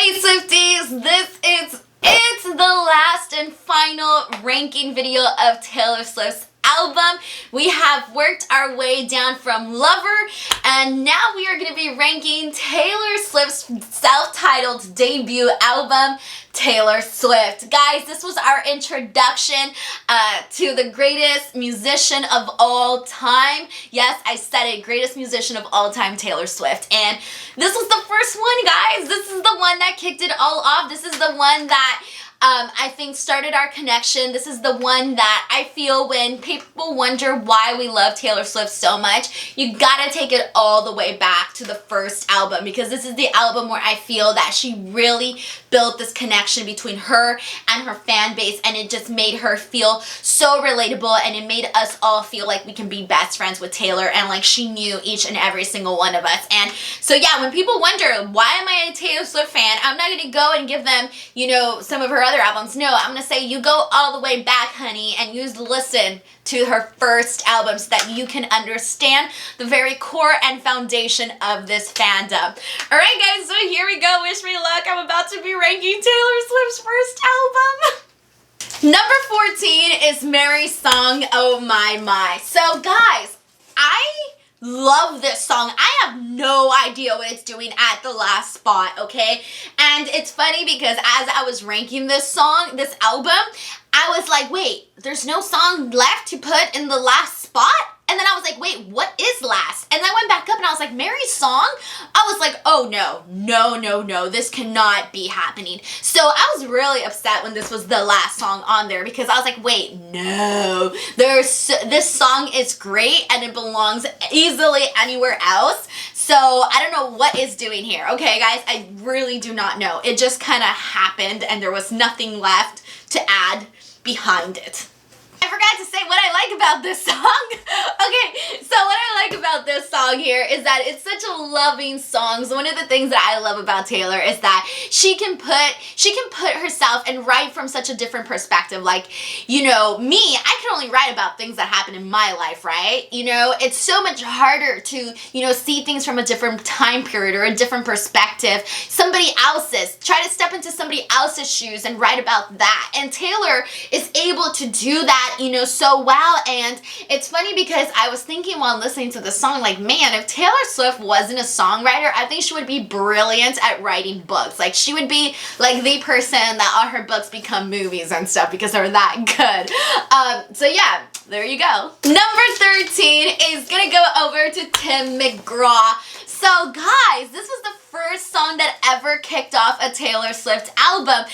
Alright, Swifties, it's the last and final ranking video of Taylor Swift's album. We have worked our way down from Lover, and now we are going to be ranking Taylor Swift's self-titled debut album, Taylor Swift. Guys, this was our introduction to the greatest musician of all time. Yes, I said it, greatest musician of all time, Taylor Swift. And this was the first one, guys. This is the one that kicked it all off. This is the one that I think started our connection. This is the one that I feel when people wonder why we love Taylor Swift so much, you gotta take it all the way back to the first album, because this is the album where I feel that she really built this connection between her and her fan base, and it just made her feel so relatable, and it made us all feel like we can be best friends with Taylor, and like she knew each and every single one of us. And so yeah, when people wonder why am I a Taylor Swift fan, I'm not gonna go and give them, you know, some of her other albums. No, I'm gonna say you go all the way back, honey, and you listen to her first album so that you can understand the very core and foundation of this fandom. Alright guys, so here we go. Wish me luck. I'm about to be ranking Taylor Swift's first album. Number 14 is Mary's Song, Oh My. So guys, I love this song. I have no idea what it's doing at the last spot, okay? And it's funny because as I was ranking this song, this album, I was like, wait, there's no song left to put in the last spot? And then I was like, wait, what is last? And I went back up and I was like, Mary's Song? I was like, oh no, this cannot be happening. So I was really upset when this was the last song on there, because I was like, wait, no. This song is great and it belongs easily anywhere else. So I don't know what it's doing here. Okay, guys, I really do not know. It just kind of happened and there was nothing left to add behind it. I forgot to say what I like about this song. Okay, so what I like about this song here is that it's such a loving song. So one of the things that I love about Taylor is that she can put herself and write from such a different perspective. Like, you know, me, I can only write about things that happen in my life, right? You know, it's so much harder to, you know, see things from a different time period or a different perspective. Somebody else's, try to step into somebody else's shoes and write about that. And Taylor is able to do that, you know, so well. And it's funny because I was thinking while listening to the song, like, man, if Taylor Swift wasn't a songwriter, I think she would be brilliant at writing books. Like, she would be like the person that all her books become movies and stuff because they're that good. So yeah, there you go. Number 13 is gonna go over to Tim McGraw. So guys, this was the first song that ever kicked off a Taylor Swift album.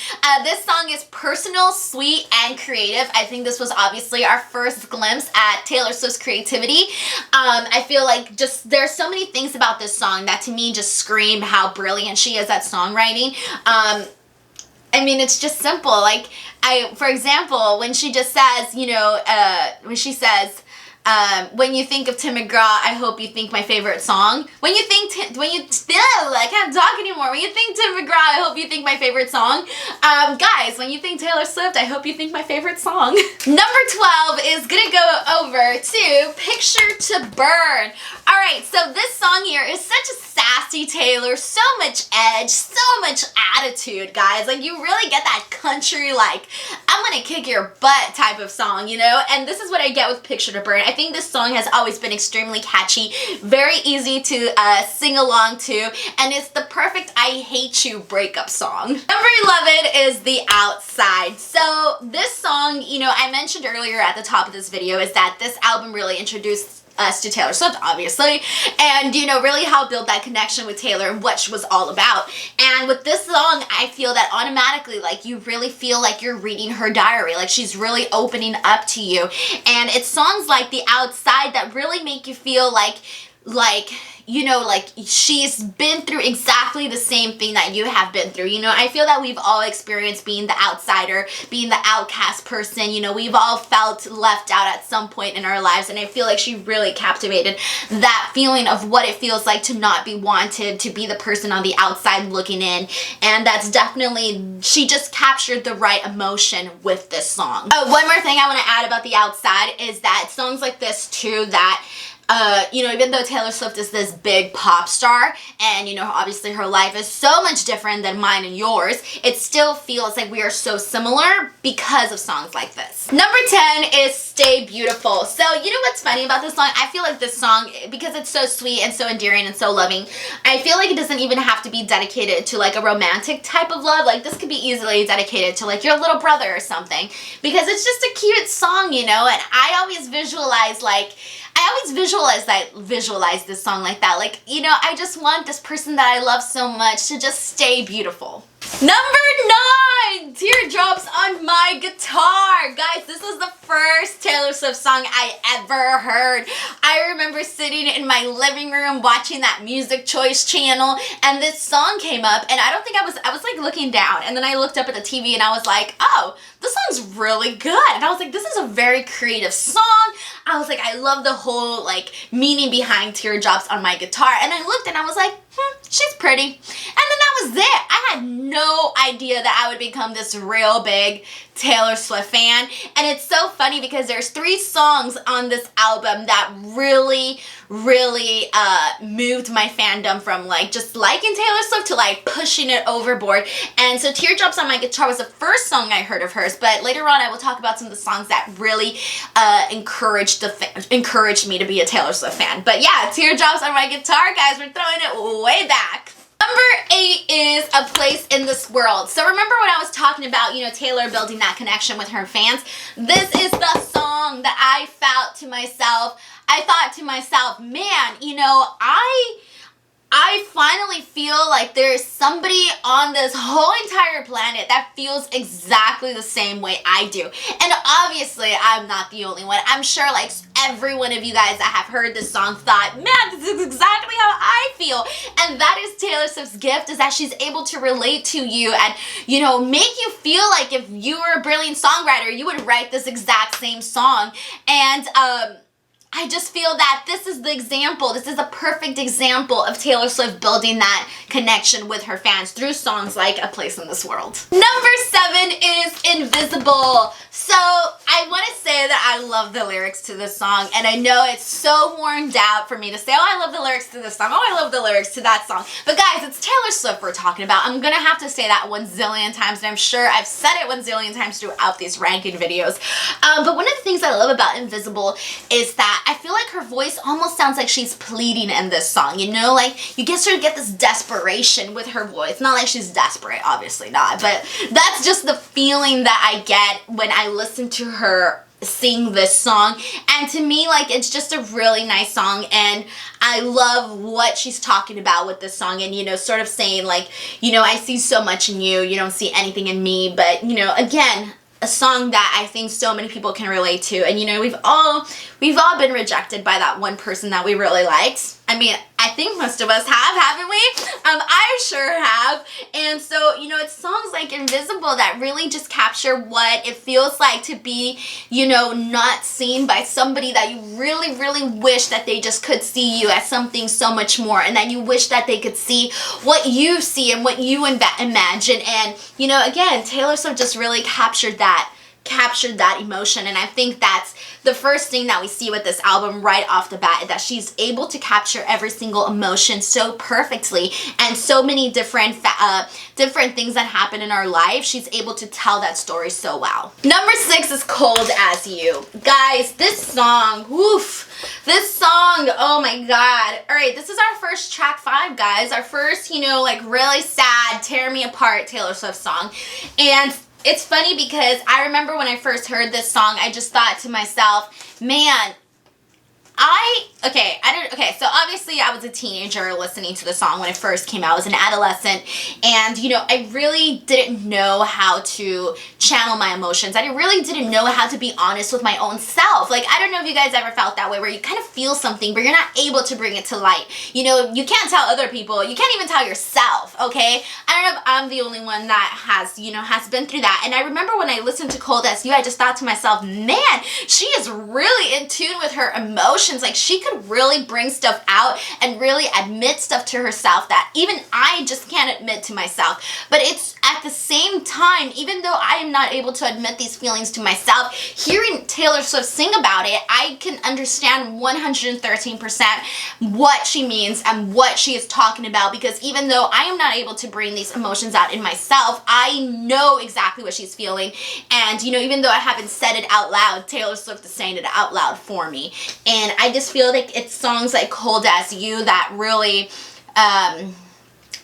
This song is personal, sweet, and creative. I think this was obviously our first glimpse at Taylor Swift's creativity. I feel like just there's so many things about this song that to me just scream how brilliant she is at songwriting. I mean, it's just simple. Like, for example, when she just says, you know, when she says, when you think of Tim McGraw, I hope you think my favorite song. I can't talk anymore. When you think Tim McGraw, I hope you think my favorite song. Guys, when you think Taylor Swift, I hope you think my favorite song. Number 12 is gonna go over to Picture to Burn. Alright, so this song here is such a sassy Taylor, so much edge, so much attitude, guys. Like, you really get that country, like, I'm gonna kick your butt type of song, you know? And this is what I get with Picture to Burn. I think this song has always been extremely catchy, very easy to sing along to, and it's the perfect I hate you breakup song. Number 11 is The Outside. So this song, you know, I mentioned earlier at the top of this video is that this album really introduced us to Taylor Swift, obviously, and, you know, really helped build that connection with Taylor and what she was all about. And with this song, I feel that automatically, like, you really feel like you're reading her diary, like she's really opening up to you. And it's songs like The Outside that really make you feel like, you know, like she's been through exactly the same thing that you have been through. You know, I feel that we've all experienced being the outsider, being the outcast person. You know, we've all felt left out at some point in our lives, and I feel like she really captivated that feeling of what it feels like to not be wanted, to be the person on the outside looking in. And that's definitely, she just captured the right emotion with this song. One more thing I want to add about The Outside is that songs like this too that you know, even though Taylor Swift is this big pop star and, you know, obviously her life is so much different than mine and yours, it still feels like we are so similar because of songs like this. Number 10 is Stay Beautiful. So, you know what's funny about this song? I feel like this song, because it's so sweet and so endearing and so loving, I feel like it doesn't even have to be dedicated to like a romantic type of love. Like this could be easily dedicated to like your little brother or something, because it's just a cute song, you know, and I always visualize this song like that. Like, you know, I just want this person that I love so much to just stay beautiful. Number 9, Teardrops on My Guitar. Guys, this was the first Taylor Swift song I ever heard. I remember sitting in my living room watching that Music Choice channel, and this song came up, and I was like looking down, and then I looked up at the TV and I was like, oh, this song's really good. And I was like, this is a very creative song. I was like, I love the whole like meaning behind Teardrops on My Guitar. And I looked and I was like, she's pretty. And then that was it. I had no idea that I would become this real big Taylor Swift fan. And it's so funny because there's 3 songs on this album that really moved my fandom from like just liking Taylor Swift to like pushing it overboard. And so Teardrops on My Guitar was the first song I heard of hers, but later on I will talk about some of the songs that really encouraged me to be a Taylor Swift fan. But yeah, Teardrops on My Guitar, guys, we're throwing it way back. Number 8 is A Place in This World. So remember when I was talking about, you know, Taylor building that connection with her fans? This is the song that I thought to myself, man, you know, I finally feel like there's somebody on this whole entire planet that feels exactly the same way I do. And obviously, I'm not the only one. I'm sure like every one of you guys that have heard this song thought, man, this is exactly how I feel. And that is Taylor Swift's gift, is that she's able to relate to you and, you know, make you feel like if you were a brilliant songwriter, you would write this exact same song. And, I just feel that this is the example, this is a perfect example of Taylor Swift building that connection with her fans through songs like A Place in This World. Number 7 is Invisible. So I want to say that I love the lyrics to this song, and I know it's so worn out for me to say, oh, I love the lyrics to this song, oh, I love the lyrics to that song. But guys, it's Taylor Swift we're talking about. I'm gonna have to say that 1 zillion times, and I'm sure I've said it 1 zillion times throughout these ranking videos. But one of the things I love about Invisible is that I feel like her voice almost sounds like she's pleading in this song, you know? Like, you sort of get this desperation with her voice. Not like she's desperate, obviously not, but that's just the feeling that I get when I listen to her sing this song. And to me, like, it's just a really nice song, and I love what she's talking about with this song, and, you know, sort of saying, like, you know, I see so much in you, you don't see anything in me, but, you know, again, a song that I think so many people can relate to. And, you know, we've all been rejected by that one person that we really liked. I mean, I think most of us have, haven't we? I sure have. And so, you know, it's songs like Invisible that really just capture what it feels like to be, you know, not seen by somebody that you really, really wish that they just could see you as something so much more, and that you wish that they could see what you see and what you imagine. And, you know, again, Taylor Swift just really captured that emotion, and I think that's the first thing that we see with this album right off the bat, that she's able to capture every single emotion so perfectly, and so many different things that happen in our life, she's able to tell that story so well. Number 6 is Cold As You. Guys, this song, oh my god. Alright, this is our first track 5, guys, our first, you know, like really sad, tear me apart Taylor Swift song. And it's funny because I remember when I first heard this song, I just thought to myself, man, so obviously I was a teenager listening to the song when it first came out. I was an adolescent, and, you know, I really didn't know how to channel my emotions. I really didn't know how to be honest with my own self. Like, I don't know if you guys ever felt that way, where you kind of feel something, but you're not able to bring it to light. You know, you can't tell other people, you can't even tell yourself, okay? I don't know if I'm the only one that has been through that. And I remember when I listened to Cold As You, I just thought to myself, man, she is really in tune with her emotions. Like, she could really bring stuff out and really admit stuff to herself that even I just can't admit to myself. But it's at at the same time, even though I am not able to admit these feelings to myself, hearing Taylor Swift sing about it, I can understand 113% what she means and what she is talking about, because even though I am not able to bring these emotions out in myself, I know exactly what she's feeling. And you know, even though I haven't said it out loud, Taylor Swift is saying it out loud for me. And I just feel like it's songs like Cold As You that really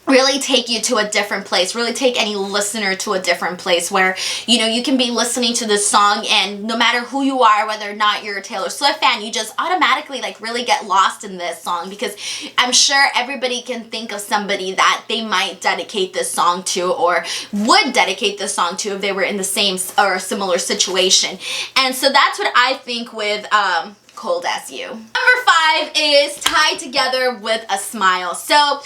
really take you to a different place, really take any listener to a different place where, you know, you can be listening to this song and no matter who you are, whether or not you're a Taylor Swift fan, you just automatically like really get lost in this song, because I'm sure everybody can think of somebody that they might dedicate this song to or would dedicate this song to if they were in the same or similar situation. And so that's what I think with Cold As You. Number 5 is Tied Together with a Smile. So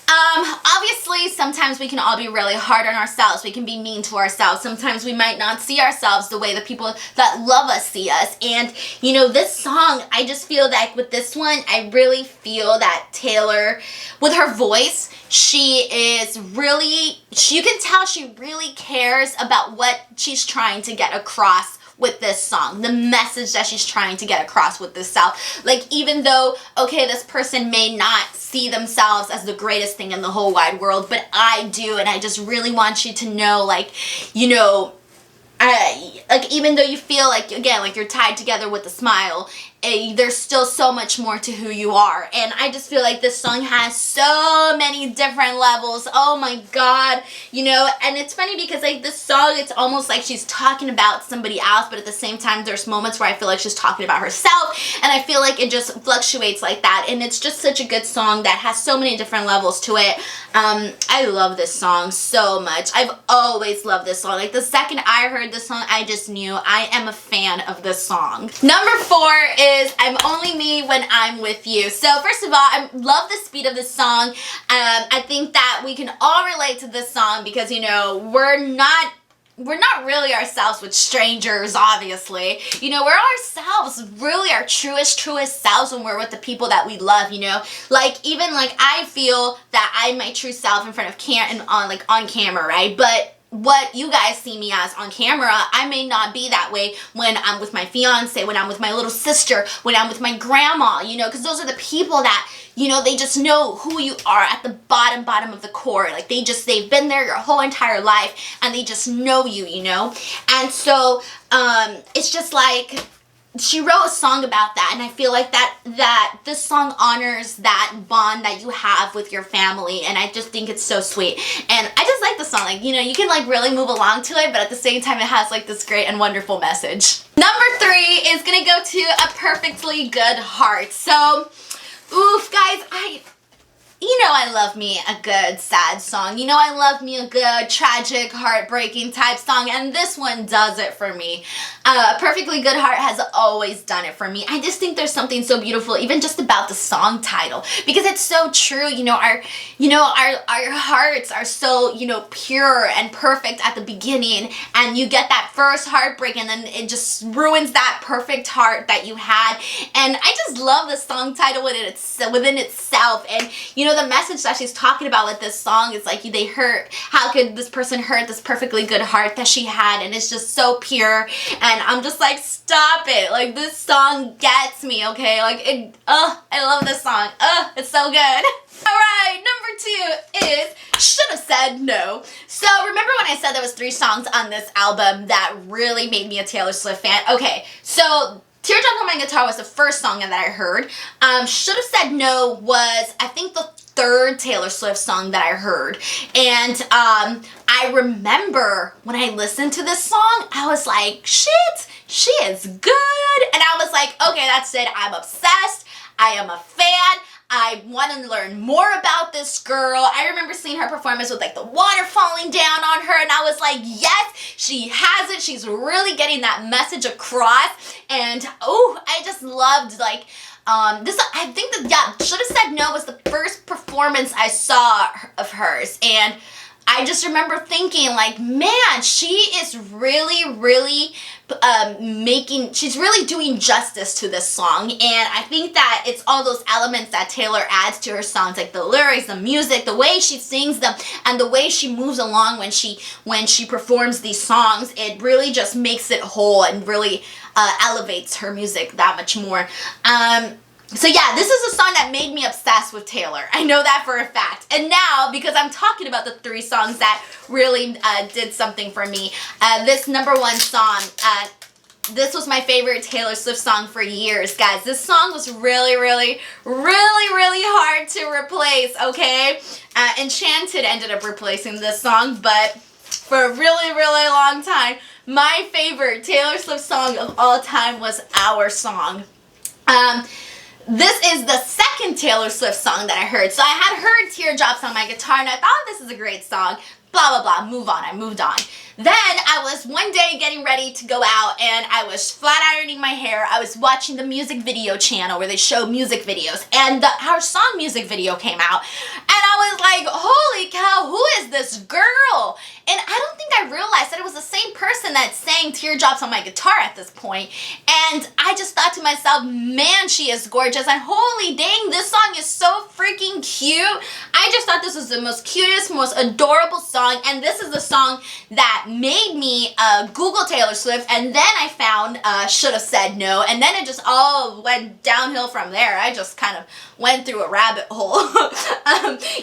obviously sometimes we can all be really hard on ourselves. We can be mean to ourselves. Sometimes we might not see ourselves the way the people that love us see us. And you know, this song, I just feel like with this one, I really feel that Taylor, with her voice, she is really, you can tell she really cares about what she's trying to get across with this song, the message that she's trying to get across with this song. Like, even though, okay, this person may not see themselves as the greatest thing in the whole wide world, but I do, and I just really want you to know, like, you know, like, even though you feel like, again, like you're tied together with a smile, there's still so much more to who you are. And I just feel like this song has so many different levels. Oh my god, you know. And it's funny because like this song, it's almost like she's talking about somebody else, but at the same time there's moments where I feel like she's talking about herself, and I feel like it just fluctuates like that. And it's just such a good song that has so many different levels to it. I love this song so much. I've always loved this song. Like the second I heard this song, I just knew I am a fan of this song. Number 4 is I'm Only Me When I'm With You. So first of all, I love the speed of this song. I think that we can all relate to this song because, you know, we're not really ourselves with strangers, obviously. You know, we're ourselves, really our truest selves when we're with the people that we love, you know? Like, even, like, I feel that I'm my true self in front of on camera, right? But what you guys see me as on camera, I may not be that way when I'm with my fiance, when I'm with my little sister, when I'm with my grandma, you know? Because those are the people that, you know, they just know who you are at the bottom of the core. Like, they've been there your whole entire life, and they just know you, you know? And so, it's just like, she wrote a song about that, and I feel like that this song honors that bond that you have with your family, and I just think it's so sweet. And I just like the song. Like, you know, you can like really move along to it, but at the same time it has like this great and wonderful message. Number 3 is gonna go to A Perfectly Good Heart. So, oof, guys, you know I love me a good sad song. You know I love me a good tragic, heartbreaking type song, and this one does it for me. Perfectly Good Heart has always done it for me. I just think there's something so beautiful even just about the song title, because it's so true. You know, our hearts are so, you know, pure and perfect at the beginning, and you get that first heartbreak and then it just ruins that perfect heart that you had. And I just love the song title within itself. And you know, the message that she's talking about with this song is like, how could this person hurt this perfectly good heart that she had? And it's just so pure, and I'm just like, stop it. Like, this song gets me, okay? Like, I love this song. It's so good. Alright, number 2 is Should Have Said No. So, remember when I said there was 3 songs on this album that really made me a Taylor Swift fan? Okay, so Teardrops on My Guitar was the first song that I heard. Should Have Said No was, I think, the 3rd Taylor Swift song that I heard. And I remember when I listened to this song, I was like, shit, she is good. And I was like, okay, that's it. I'm obsessed. I am a fan. I want to learn more about this girl. I remember seeing her performance with like the water falling down on her, and I was like, yes, she has it. She's really getting that message across. And oh, I just loved like this. I think that, yeah, Should Have Said No was the first performance I saw of hers, and I just remember thinking like, man, she is really she's really doing justice to this song. And I think that it's all those elements that Taylor adds to her songs, like the lyrics, the music, the way she sings them, and the way she moves along when she performs these songs. It really just makes it whole and really elevates her music that much more. So yeah, this is a song that made me obsessed with Taylor. I know that for a fact. And now, because I'm talking about the 3 songs that really did something for me, this #1 song, this was my favorite Taylor Swift song for years, guys. This song was really hard to replace, okay? Enchanted ended up replacing this song, but for a really long time, my favorite Taylor Swift song of all time was Our Song. This is the second Taylor Swift song that I heard. So I had heard Teardrops on my guitar and I thought this is a great song. Blah, blah, blah. Move on. I moved on. Then I was one day getting ready to go out and I was flat ironing my hair. I was watching the music video channel where they show music videos, and the Our Song music video came out. And I was like, holy cow, who is this girl? And I don't think I realized that it was the same person that sang Teardrops on my guitar at this point. And I just thought to myself, man, she is gorgeous. And holy dang, this song is so freaking cute. I just thought this was the most cutest, most adorable song. And this is the song that made me Google Taylor Swift. And then I found Should Have Said No. And then it just all went downhill from there. I just kind of went through a rabbit hole.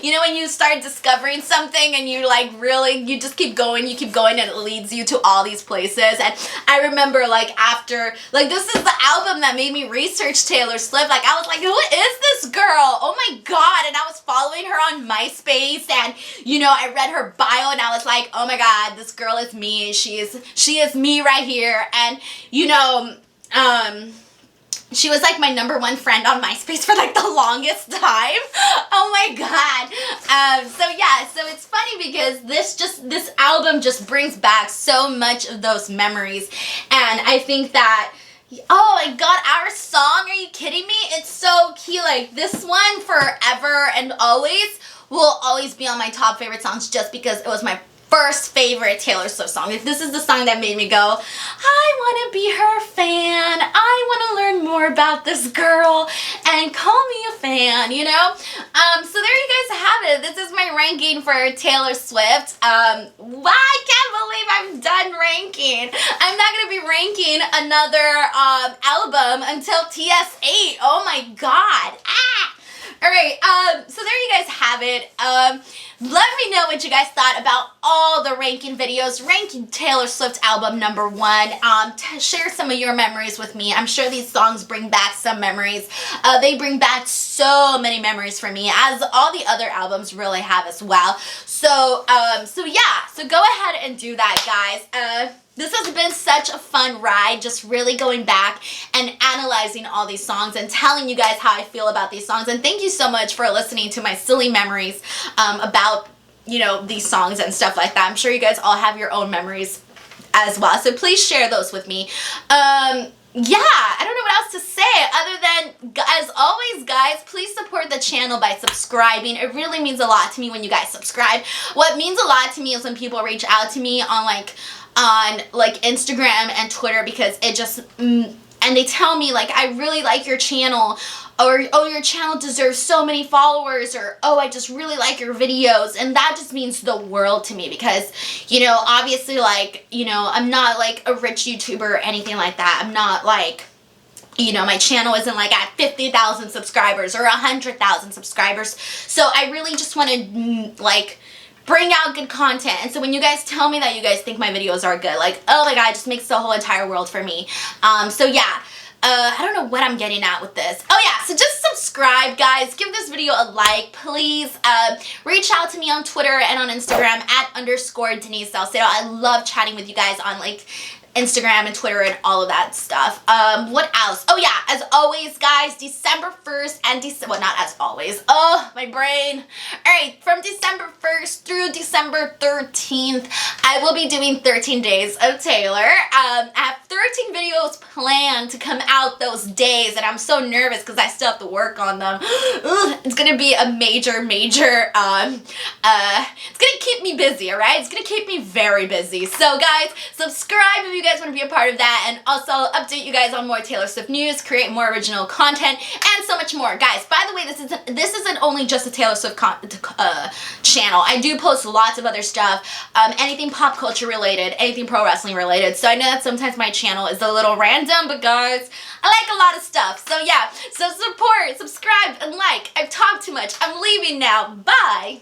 You know, when you start discovering something and you like really, you just keep going and it leads you to all these places. And I remember like after, like this is the album that made me research Taylor Swift. Like I was like, who is this girl? Oh my God. And I was following her on MySpace and, you know, I read her bio and I was like, oh my God, this girl is me. She is me right here. And, you know, she was like my #1 friend on MySpace for like the longest time. Oh my God. So yeah, so it's funny because this album just brings back so much of those memories. And I think that, oh my God, Our Song, are you kidding me? It's so cute. Like this one forever and always will always be on my top favorite songs just because it was my first favorite Taylor Swift song. This is the song that made me go, I want to be her fan. I want to learn more about this girl and call me a fan, you know? So there you guys have it. This is my ranking for Taylor Swift. I can't believe I'm done ranking. I'm not going to be ranking another album until TS8. Oh my God. Alright, so there you guys have it. Let me know what you guys thought about all the ranking videos, ranking Taylor Swift album #1. Share some of your memories with me. I'm sure these songs bring back some memories. They bring back so many memories for me, as all the other albums really have as well. So yeah, so go ahead and do that, guys. This has been such a fun ride, just really going back and analyzing all these songs and telling you guys how I feel about these songs. And thank you so much for listening to my silly memories about, you know, these songs and stuff like that. I'm sure you guys all have your own memories as well. So please share those with me. Yeah, I don't know what else to say other than, as always, guys, please support the channel by subscribing. It really means a lot to me when you guys subscribe. What means a lot to me is when people reach out to me on Instagram and Twitter, because it just and they tell me like, I really like your channel, or oh, your channel deserves so many followers, or oh, I just really like your videos. And that just means the world to me, because, you know, obviously, like, you know, I'm not like a rich YouTuber or anything like that. I'm not like, you know, my channel isn't like at 50,000 subscribers or 100,000 subscribers. So I really just want to like bring out good content. And so when you guys tell me that you guys think my videos are good, like, oh my God, it just makes the whole entire world for me. So yeah, I don't know what I'm getting at with this. Oh yeah, so just subscribe, guys. Give this video a like, please. Reach out to me on Twitter and on Instagram at _Denise Salcedo. I love chatting with you guys on like Instagram and Twitter and all of that stuff. What else? Oh yeah, as always, guys, December 1st and well, not as always. Oh, my brain. All right, from December 1st through December 13th, I will be doing 13 days of Taylor. I have 13 videos planned to come out those days, and I'm so nervous because I still have to work on them. It's gonna be a major, it's gonna keep me busy, all right? It's gonna keep me very busy. So guys, subscribe if you guys want to be a part of that, and also update you guys on more Taylor Swift news, create more original content, and so much more. Guys, by the way, this isn't only just a Taylor Swift channel. I do post lots of other stuff, anything pop culture related, anything pro wrestling related. So I know that sometimes my channel is a little random, but guys, I like a lot of stuff. So yeah, so support, subscribe, and like. I've talked too much. I'm leaving now. Bye.